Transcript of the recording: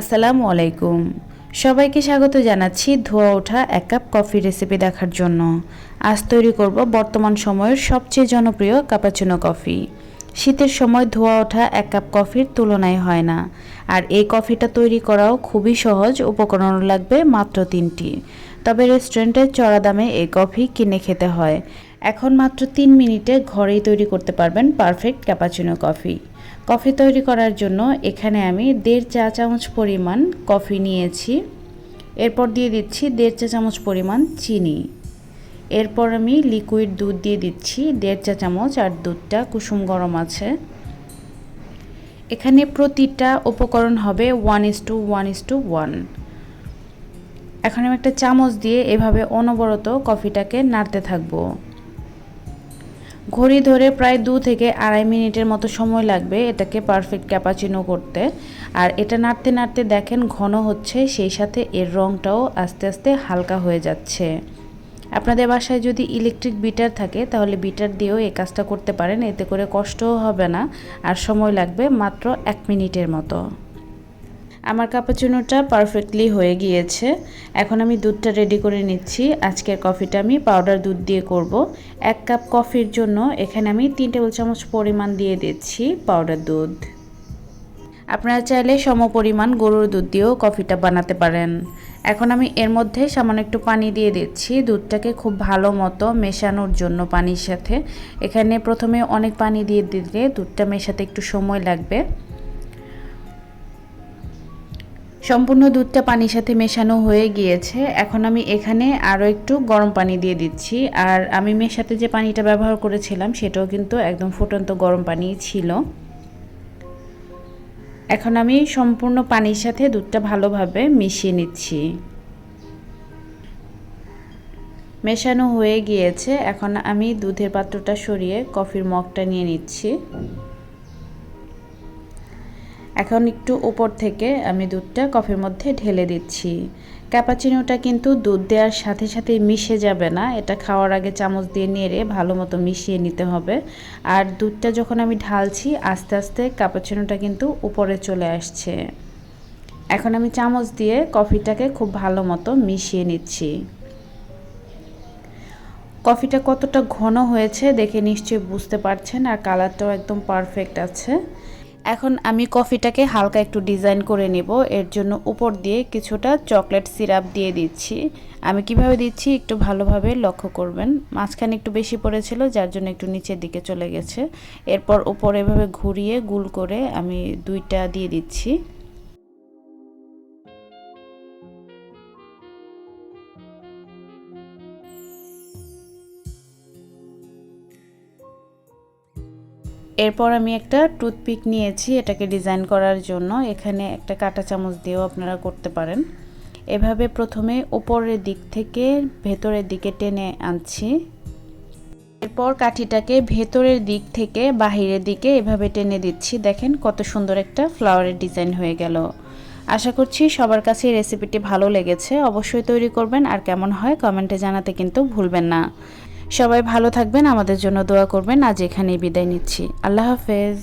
আসসালামু আলাইকুম। সবাইকে স্বাগত জানাচ্ছি ধোয়া ওঠা এক কাপ কফি রেসিপি দেখার জন্য। আজ তৈরি করব বর্তমান সময়ের সবচেয়ে জনপ্রিয় ক্যাপাচিনো কফি। শীতের সময় ধোয়া ওঠা এক কাপ কফির তুলনায় হয় না। আর এই কফিটা তৈরি করাও খুবই সহজ, উপকরণ লাগবে মাত্র 3টি। তবে রেস্টুরেন্টের চড়া দামে এই কফি কিনে খেতে হয়। এখন মাত্র 3 মিনিটে ঘরেই তৈরি করতে পারবেন পারফেক্ট ক্যাপাচিনো কফি। কফি তৈরি করার জন্য এখানে আমি 1.5 চা চামচ পরিমাণ কফি নিয়েছি। এরপর দিয়ে দিচ্ছি 1.5 চা চামচ পরিমাণ চিনি। এরপর আমি লিকুইড দুধ দিয়ে দিচ্ছি 1.5 চা চামচ, আর দুধটা কুসুম গরম আছে। এখানে প্রতিটা উপকরণ হবে 1:1:1। এখন আমি একটা চামচ দিয়ে এভাবে অনবরত কফিটাকে নাড়তে থাকবো। ঘড়ি ধরে প্রায় 2 থেকে 2.5 মিনিটের মতো সময় লাগবে এটাকে পারফেক্ট ক্যাপাচিনো করতে। আর এটা নাড়তে নাড়তে দেখেন ঘন হচ্ছে, সেই সাথে এর রঙটাও আস্তে আস্তে হালকা হয়ে যাচ্ছে। আপনাদের বাসায় যদি ইলেকট্রিক বিটার থাকে তাহলে বিটার দিয়েও এই কাজটা করতে পারেন, এতে করে কষ্টও হবে না আর সময় লাগবে মাত্র 1 মিনিটের মতো। আমার ক্যাপাচিনোটা পারফেক্টলি হয়ে গিয়েছে। এখন আমি দুধটা রেডি করে নিচ্ছি। আজকের কফিটা আমি পাউডার দুধ দিয়ে করব। 1 কাপ কফির জন্য এখানে আমি 3 টেবিল চামচ পরিমাণ দিয়ে দিচ্ছি পাউডার দুধ। আপনারা চাইলে সমপরিমাণ গরুর দুধ দিয়েও কফিটা বানাতে পারেন। এখন আমি এর মধ্যে সামান্য একটু পানি দিয়ে দিচ্ছি দুধটাকে খুব ভালো মতো মেশানোর জন্য পানির সাথে। এখানে প্রথমে অনেক পানি দিয়ে দিলে দুধটা মেশাতে একটু সময় লাগবে। সম্পূর্ণ দুধটা পানির সাথে মেশানো হয়ে গিয়েছে। এখন আমি এখানে আরও একটু গরম পানি দিয়ে দিচ্ছি। আর আমি মেশাতে যে পানিটা ব্যবহার করেছিলাম সেটাও কিন্তু একদম ফুটন্ত গরম পানি ছিল। এখন আমি সম্পূর্ণ পানির সাথে দুধটা ভালোভাবে মিশিয়ে নিচ্ছি। মেশানো হয়ে গিয়েছে। এখন আমি দুধের পাত্রটা সরিয়ে কফির মগটা নিয়ে নিচ্ছি। এখন একটু উপর থেকে আমি দুধটা কফির মধ্যে ঢেলে দিচ্ছি। ক্যাপাচিনোটা কিন্তু দুধ দেওয়ার সাথে সাথে মিশে যাবে না, এটা খাওয়ার আগে চামচ দিয়ে নেড়ে ভালো মতো মিশিয়ে নিতে হবে। আর দুধটা যখন আমি ঢালছি আস্তে আস্তে ক্যাপাচিনোটা কিন্তু উপরে চলে আসছে। এখন আমি চামচ দিয়ে কফিটাকে খুব ভালো মতো মিশিয়ে নিচ্ছি। কফিটা কতটা ঘন হয়েছে দেখে নিশ্চয়ই বুঝতে পারছেন, আর কালারটাও একদম পারফেক্ট আছে। এখন আমি কফিটাকে হালকা একটু ডিজাইন করে নেব। এর জন্য উপর দিয়ে কিছুটা চকলেট সিরাপ দিয়ে দিচ্ছি। আমি কিভাবে দিচ্ছি একটু ভালোভাবে লক্ষ্য করবেন। মাঝখানে একটু বেশি পড়েছিল যার জন্য একটু নিচের দিকে চলে গেছে। এরপর উপরে এভাবে ঘুরিয়ে গুল করে আমি 2টা দিয়ে দিচ্ছি। এরপর আমি একটা টুথপিক নিয়েছি এটাকে ডিজাইন করার জন্য। এখানে একটা কাঁটা চামচ দিয়েও আপনারা করতে পারেন। এভাবে প্রথমে উপরের দিক থেকে ভেতরের দিকে টেনে আনছি। এরপর কাঠিটাকে ভেতরের দিক থেকে বাহিরের দিকে এভাবে টেনে দিচ্ছি। দেখেন কত সুন্দর একটা ফ্লাওয়ারের ডিজাইন হয়ে গেল। আশা করছি সবার কাছে এই রেসিপিটি ভালো লেগেছে। অবশ্যই তৈরি করবেন, আর কেমন হয় কমেন্টে জানাতে কিন্তু ভুলবেন না। সবাই ভালো থাকবেন, আমাদের জন্য দোয়া করবেন। আজ এখানেই বিদায় নিচ্ছি। আল্লাহ হাফেজ।